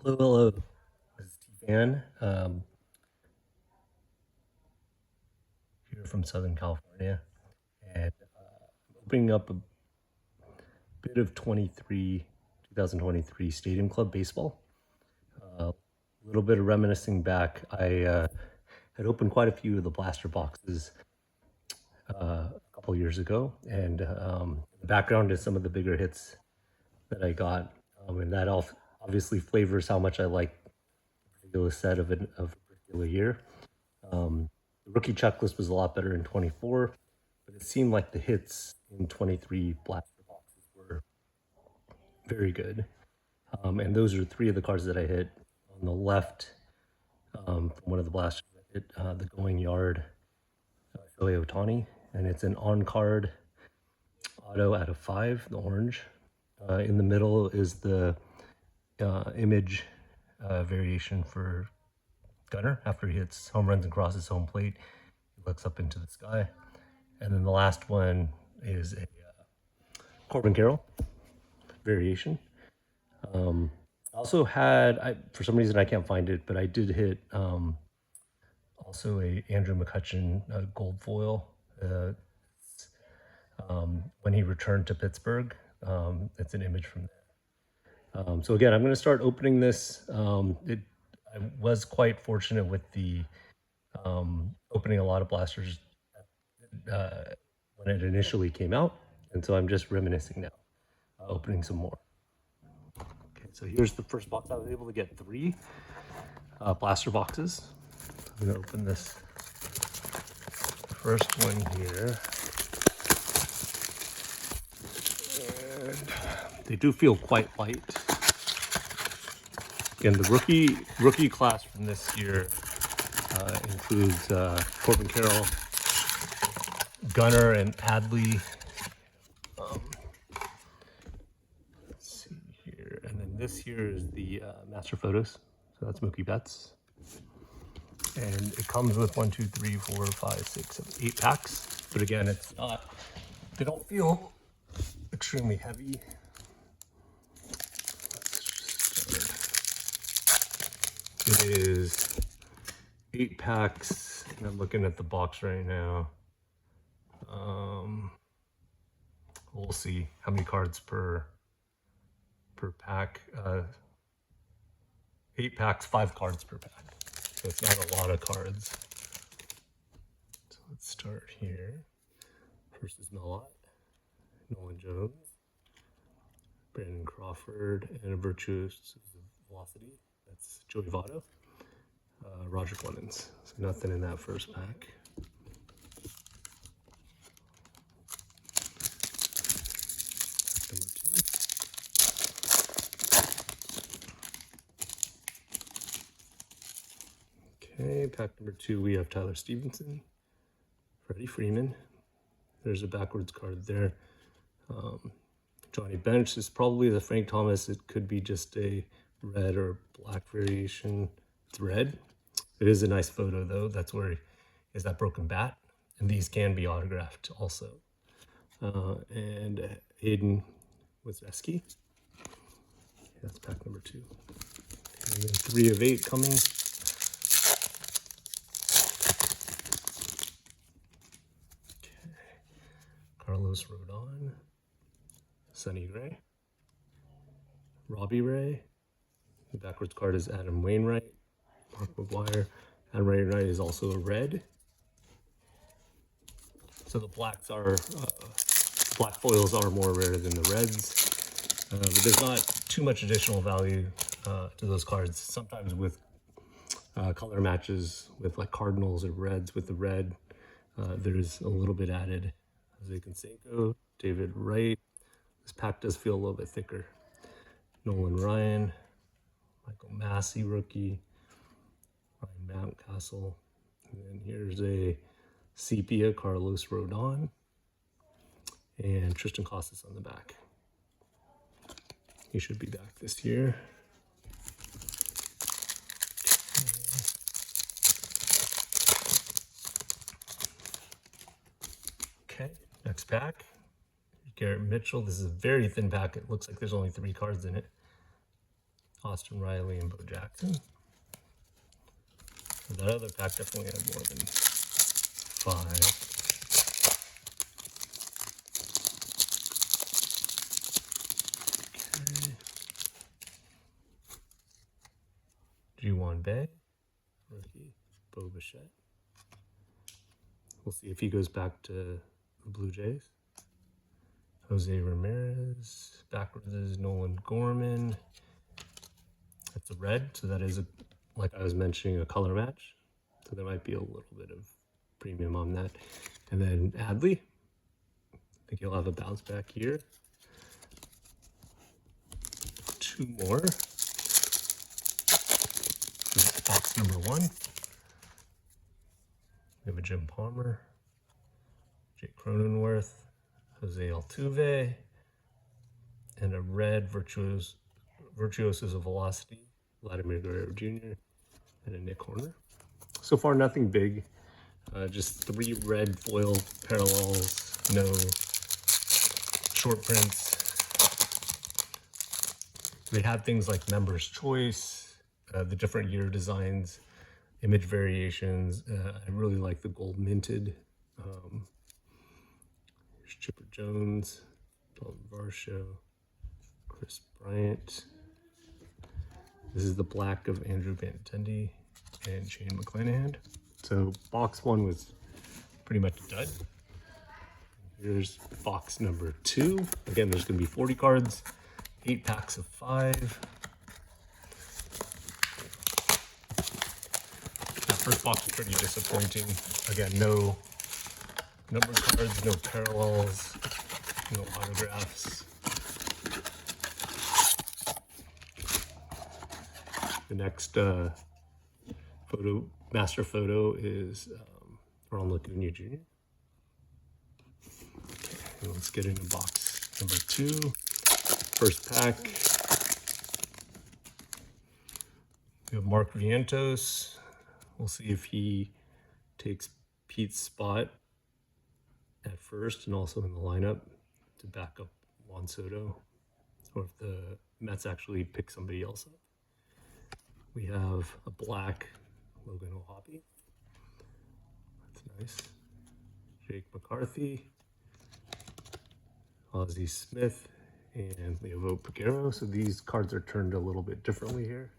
Hello, hello. This is T-Fan, here from Southern California, and I'm opening up a bit of 2023 Stadium Club baseball. A little bit of reminiscing back. I had opened quite a few of the blaster boxes a couple years ago, and the background is some of the bigger hits that I got, and that obviously flavors how much I like a particular set of a particular year. The rookie checklist was a lot better in 24, but it seemed like the hits in 23 blaster boxes were very good. And those are three of the cards that I hit. On the left, from one of the blasters, I hit the going yard, Shohei Ohtani, and it's an on card auto out of 5, the orange. In the middle is the image variation for Gunner after he hits home runs and crosses home plate. He looks up into the sky. And then the last one is a Corbin Carroll variation. I also had, for some reason I can't find it, but I did hit also a Andrew McCutchen gold foil when he returned to Pittsburgh. It's an image from there. So again, I'm going to start opening this. I was quite fortunate with the opening a lot of blasters uh, when it initially came out, and so I'm just reminiscing now, opening some more. Okay, so here's the first box. I was able to get 3 blaster boxes. I'm gonna open this first one here. And they do feel quite light. Again, the rookie class from this year includes Corbin Carroll, Gunner, and Adley. Let's see here, and then this here is the Master Photos. So that's Mookie Betts. And it comes with 1, 2, 3, 4, 5, 6, 7, 8 packs. But again, it's not, they don't feel extremely heavy. It is 8 packs, and I'm looking at the box right now. We'll see how many cards per pack. 8 packs, 5 cards per pack. So it's not a lot of cards. So let's start here. First is Melot, Nolan Jones, Brandon Crawford, and a Virtuous Velocity. That's Joey Votto. Roger Clemens. So nothing in that first pack. Okay, pack number 2, we have Tyler Stevenson, Freddie Freeman. There's a backwards card there. Johnny Bench is probably the Frank Thomas. It could be just a red or black variation. It's red. It is a nice photo though. That's where is that broken bat, and these can be autographed also. And Hayden Wieseski. That's pack number 2. And then 3 of 8 coming. Okay. Carlos Rodon, Sonny Gray, Robbie Ray. The backwards card is Adam Wainwright, Mark McGuire. Adam Wainwright is also a red. So the blacks are, black foils are more rare than the reds. But there's not too much additional value to those cards. Sometimes with color matches with like Cardinals or Reds with the red, there's a little bit added. Jose Canseco, David Wright. This pack does feel a little bit thicker. Nolan Ryan, Michael Massey rookie, Ryan Mountcastle. And then here's a sepia Carlos Rodon and Tristan Casas on the back. He should be back this year. Okay, next pack. Garrett Mitchell. This is a very thin pack. It looks like there's only 3 cards in it. Austin Riley, and Bo Jackson. So that other pack definitely had more than 5. Juwan Bay, rookie, Bo Bichette. We'll see if he goes back to the Blue Jays. Jose Ramirez, backwards is Nolan Gorman. That's a red, so that is, like I was mentioning, a color match. So there might be a little bit of premium on that. And then Adley, I think he'll have a bounce back here. 2 more. Box number 1. We have a Jim Palmer, Jake Cronenworth, Jose Altuve, and a red Virtuosos of Velocity, Vladimir Guerrero Jr., and a Nick Horner. So far, nothing big. Just 3 red foil parallels, no short prints. They have things like Member's Choice, the different year designs, image variations. I really like the gold minted. Here's Chipper Jones, Dalton Varsho, Chris Bryant. This is the black of Andrew Benintendi and Shane McClanahan. So box 1 was pretty much done. Here's box number 2. Again, there's going to be 40 cards, 8 packs of 5. That first box was pretty disappointing. Again, no number cards, no parallels, no autographs. The next master photo is Ronald Acuna Jr. Okay, let's get into box number 2. First pack. We have Mark Vientos. We'll see if he takes Pete's spot at first and also in the lineup to back up Juan Soto, or if the Mets actually pick somebody else up. We have a black Logan O'Hoppe. That's nice. Jake McCarthy, Ozzie Smith, and Leo Piguero. So these cards are turned a little bit differently here.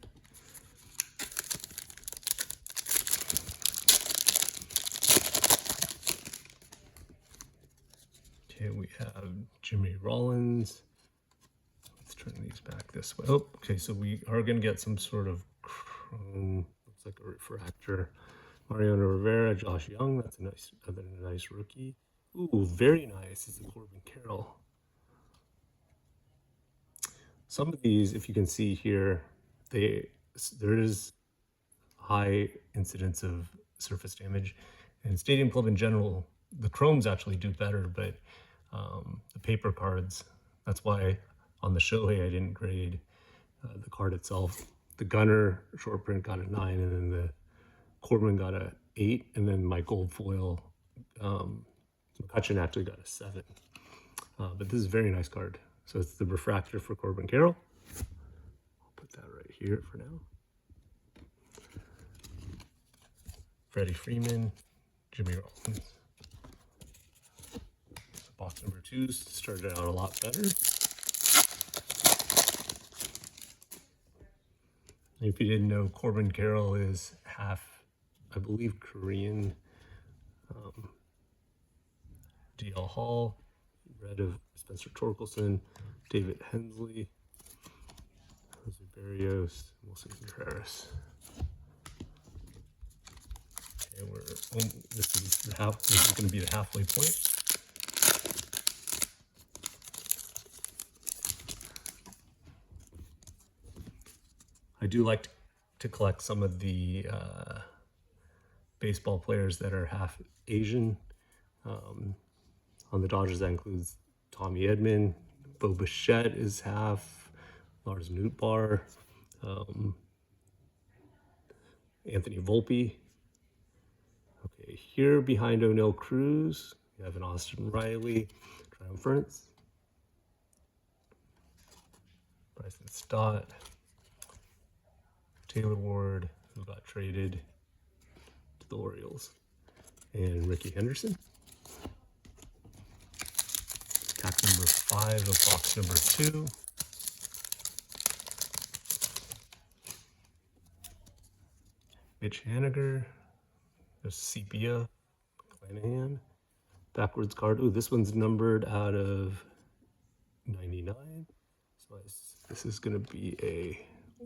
Okay, we have Jimmy Rollins. Let's turn these back this way. Oh, okay, so we are going to get some sort of chrome, looks like a refractor. Mariano Rivera, Josh Young, that's another nice rookie. Ooh, very nice, is the Corbin Carroll. Some of these, if you can see here, there is high incidence of surface damage. And Stadium Club in general, the chromes actually do better, but the paper cards, that's why on the Shohei I didn't grade the card itself. The Gunner short print got a 9, and then the Corbin got a 8, and then my gold foil McCutchen actually got a 7. But this is a very nice card. So it's the refractor for Corbin Carroll. I'll put that right here for now. Freddie Freeman, Jimmy Rollins. Box number 2 started out a lot better. If you didn't know, Corbin Carroll is half, I believe, Korean. DL Hall, red of Spencer Torkelson, David Hensley, Jose Berrios, Wilson Contreras. Okay, this is going to be the halfway point. I do like to collect some of the baseball players that are half Asian. On the Dodgers, that includes Tommy Edman. Bo Bichette is half. Lars Nootbaar. Anthony Volpe. Okay, here behind O'Neill Cruz, we have an Austin Riley. Triumphants. Bryson Stott. Taylor Ward, who got traded to the Orioles, and Ricky Henderson. Pack number 5 of box number 2. Mitch Haniger. There's Sepia, Clanahan. Backwards card. Ooh, this one's numbered out of 99. So this is going to be a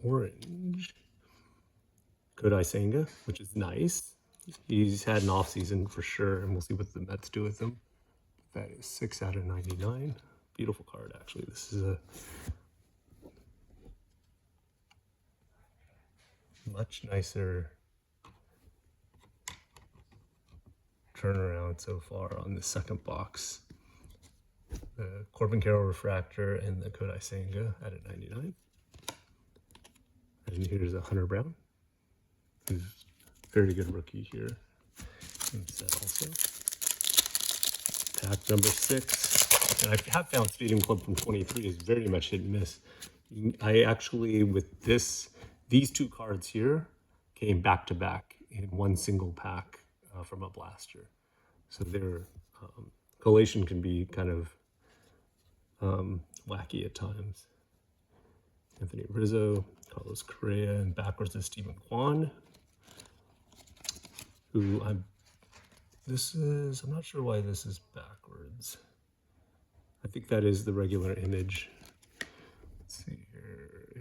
orange. Kodai Senga, which is nice. He's had an off season for sure, and we'll see what the Mets do with him. That is 6 out of 99. Beautiful card, actually. This is a much nicer turnaround so far on the second box. The Corbin Carroll Refractor and the Kodai Senga at a 99. And here's a Hunter Brown, who's a very good rookie here in set also. Pack number 6. And I have found Stadium Club from 23 is very much hit and miss. I actually, with these 2 cards here, came back to back in one single pack from a blaster. So their collation can be kind of wacky at times. Anthony Rizzo, Carlos Correa, and backwards is Stephen Kwan, who I'm not sure why this is backwards. I think that is the regular image. Let's see here.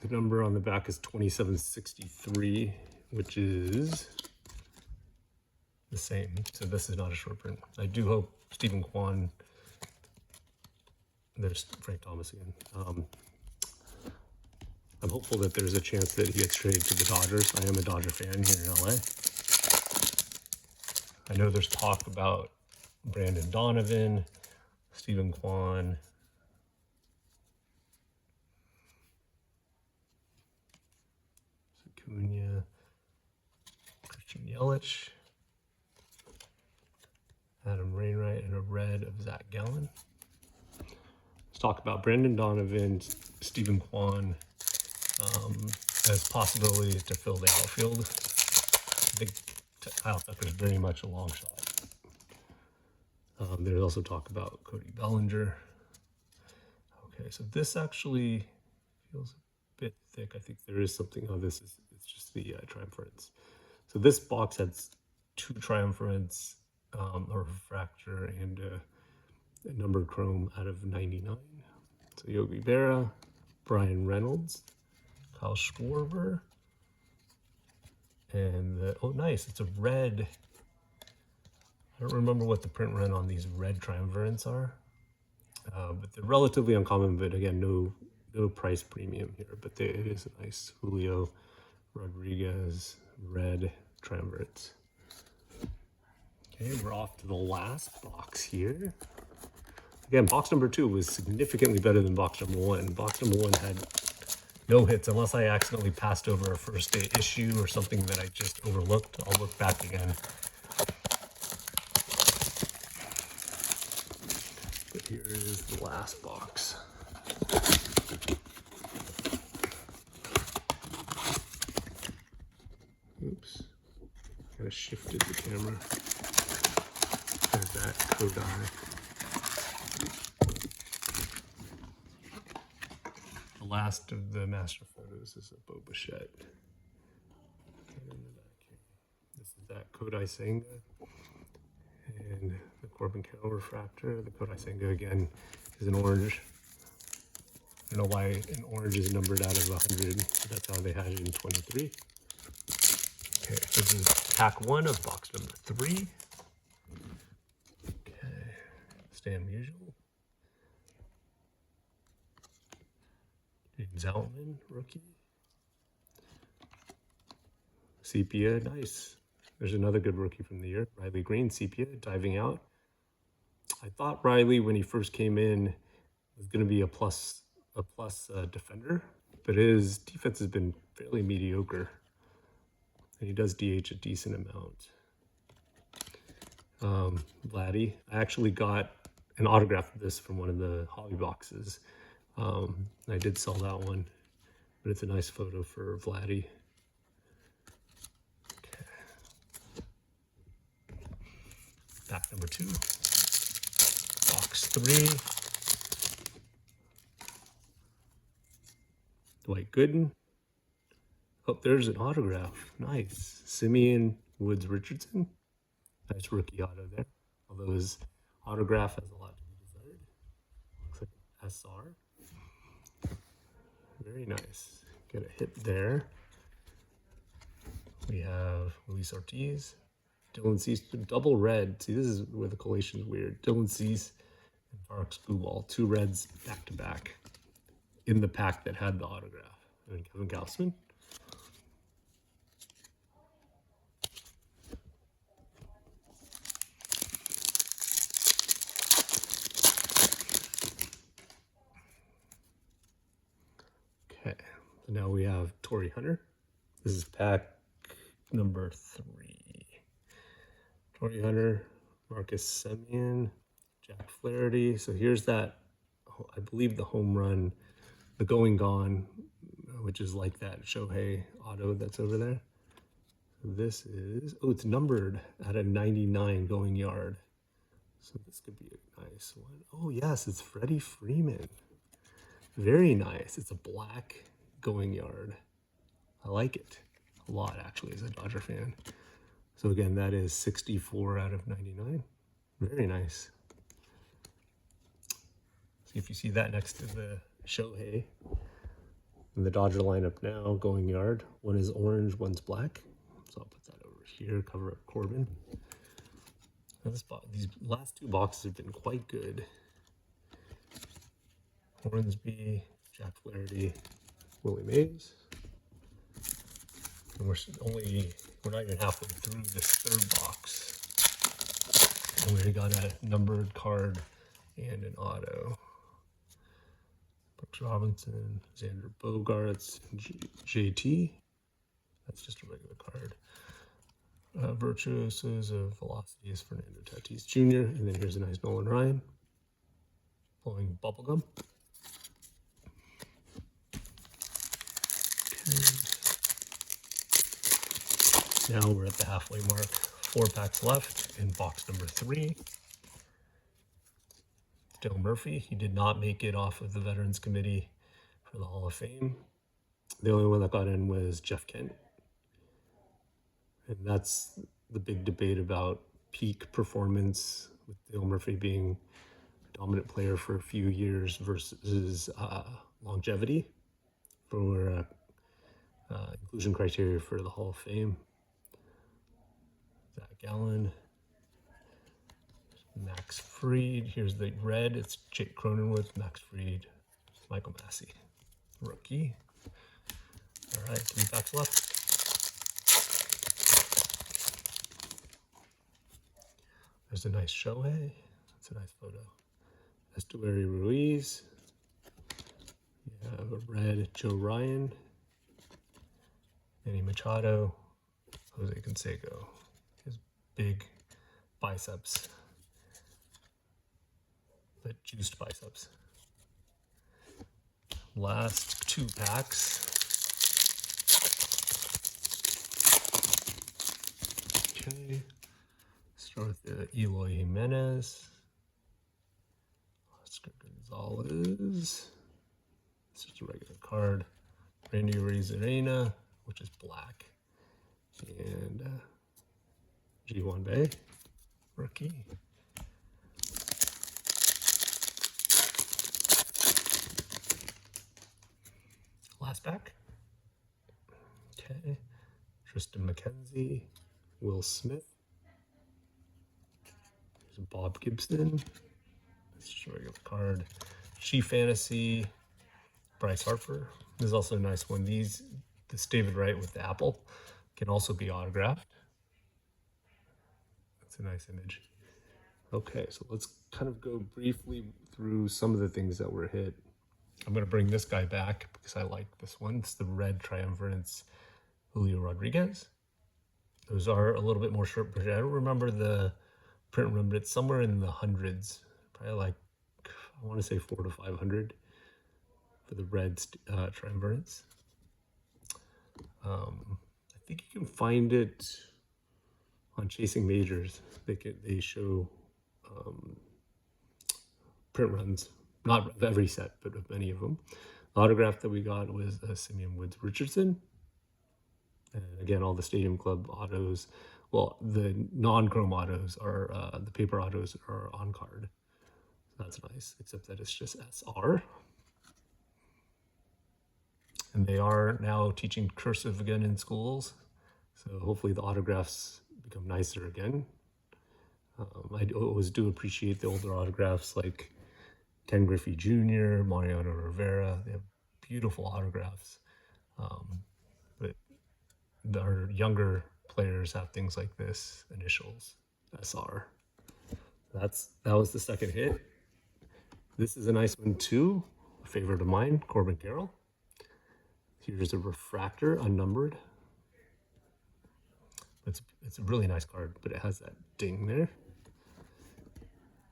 The number on the back is 2763, which is the same. So this is not a short print. I do hope Stephen Kwan, there's Frank Thomas again. I'm hopeful that there's a chance that he gets traded to the Dodgers. I am a Dodger fan here in LA. I know there's talk about Brandon Donovan, Stephen Kwan, Acuna, Christian Yelich, Adam Wainwright, and a red of Zach Gallen. Let's talk about Brandon Donovan, Stephen Kwan as possibilities to fill the outfield. I think Kyle Tucker is very much a long shot. There's also talk about Cody Bellinger. Okay, so this actually feels a bit thick. I think there is something. Oh, it's just the triumphants. So this box has 2 triumphants, a refractor, and a numbered chrome out of 99. So Yogi Berra, Brian Reynolds, Kyle Schwarber, and oh, nice! It's a red. I don't remember what the print run on these red triumvirants are, but they're relatively uncommon. But again, no price premium here. But it is a nice Julio Rodriguez red triumvirates. Okay, we're off to the last box here. Again, box number 2 was significantly better than box number 1. Box number 1 had no hits, unless I accidentally passed over a first day issue or something that I just overlooked. I'll look back again. But here is the last box. Oops, kind of shifted the camera. There's that Kodai. The last of the master photos is a Bo Bichette. This is that Kodai Senga and the Corbin Carroll Refractor. The Kodai Senga again is an orange. I don't know why an orange is numbered out of 100, but that's how they had it in 23. Okay, so this is pack 1 of box number 3. Okay, Stan Musial. James Outman, rookie. Sepia, nice. There's another good rookie from the year. Riley Green, Sepia, diving out. I thought Riley, when he first came in, was going to be a plus defender, but his defense has been fairly mediocre. And he does DH a decent amount. Vladdy, I actually got an autograph of this from one of the hobby boxes. I did sell that one. but it's a nice photo for Vladdy. Okay. Pack number 2, box 3. Dwight Gooden. Oh, there's an autograph. Nice. Simeon Woods Richardson. Nice rookie auto there. Although his autograph has a lot to be desired. Looks like an SR. Very nice. Get a hit there. We have Luis Ortiz. Dylan Cease, double red. See, this is where the collation is weird. Dylan Cease and Farrell Skubal, 2 reds back to back in the pack that had the autograph. And Kevin Gausman. Okay, so now we have Torrey Hunter. This is pack number 3. Torrey Hunter, Marcus Semien, Jack Flaherty. So here's that, I believe the home run, the Going Gone, which is like that Shohei auto that's over there. So this is, oh, it's numbered at a 99 going yard. So this could be a nice one. Oh yes, it's Freddie Freeman. Very nice. It's a black going yard. I like it a lot, actually, as a Dodger fan. So again, that is 64 out of 99. Very nice. See if you see that next to the Shohei. In the Dodger lineup now, going yard. One is orange, one's black. So I'll put that over here, cover up Corbin. Now these last 2 boxes have been quite good. Hornsby, Jack Flaherty, Willie Mays. And we're not even halfway through this 3rd box. And we already got a numbered card and an auto. Brooks Robinson, Xander Bogaerts, JT. That's just a regular card. Virtuosos of Velocity is Fernando Tatis Jr. And then here's a nice Nolan Ryan. Blowing bubblegum. Now we're at the halfway mark. 4 packs left in box number 3. Dale Murphy, he did not make it off of the Veterans Committee for the Hall of Fame. The only one that got in was Jeff Kent. And that's the big debate about peak performance, with Dale Murphy being a dominant player for a few years versus longevity for inclusion criteria for the Hall of Fame. Zach Gallen, Max Fried. Here's the red. It's Jake Cronenworth, Max Fried, Michael Massey, rookie. All right, 3 packs left. There's a nice Shohei. That's a nice photo. Estuary Ruiz. You have a red Joe Ryan. Manny Machado. Jose Canseco. His big biceps. The juiced biceps. Last 2 packs. Okay. Start with the Eloy Jimenez. Oscar Gonzalez. It's just a regular card. Randy Arozarena, which is black. And G1 Bay, rookie. Last pack. Okay. Tristan McKenzie, Will Smith. There's Bob Gibson. That's just a regular card. She Fantasy, Bryce Harper. There's also a nice one. This David Wright with the apple can also be autographed. That's a nice image. Okay, so let's kind of go briefly through some of the things that were hit. I'm going to bring this guy back because I like this one. It's the red Triumvirates Julio Rodriguez. Those are a little bit more short, but I don't remember the print run, but it's somewhere in the hundreds. Probably like, I want to say 400 to 500 for the red Triumvirates. I think you can find it on Chasing Majors. They show print runs, not of every set, but of many of them. The autograph that we got was Simeon Woods Richardson. And again, all the Stadium Club autos, well, the non-chrome autos are, the paper autos are on card. So that's nice, except that it's just SR. And they are now teaching cursive again in schools. So hopefully the autographs become nicer again. I always do appreciate the older autographs like Ken Griffey Jr., Mariano Rivera. They have beautiful autographs. But our younger players have things like this, initials, SR. That was the second hit. This is a nice one too, a favorite of mine, Corbin Carroll. Here's a refractor, unnumbered. It's a really nice card, but it has that ding there.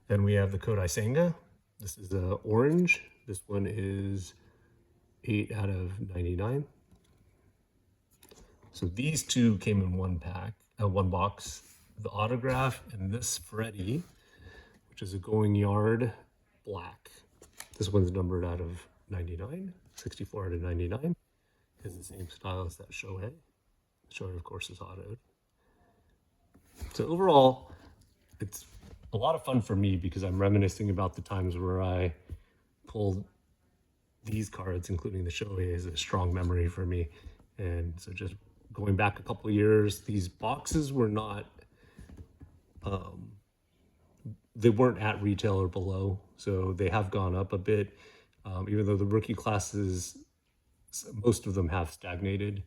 Then we have the Kodai Senga. This is orange. This one is 8 out of 99. So these two came in one pack, one box. The autograph and this Freddie, which is a Going Yard black. This one's numbered out of 99, 64 out of 99. Has the same style as that Shohei. Shohei, of course, is autoed. So overall, it's a lot of fun for me because I'm reminiscing about the times where I pulled these cards, including the Shohei, is a strong memory for me. And so just going back a couple of years, these boxes were not, they weren't at retail or below. So they have gone up a bit, even though the rookie classes, most of them have stagnated.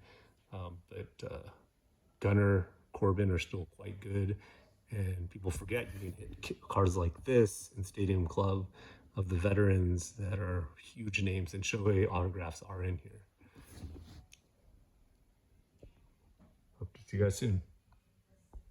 But Gunnar, Corbin are still quite good. And people forget you can hit cards like this in Stadium Club of the veterans that are huge names, and Shohei autographs are in here. Hope to see you guys soon.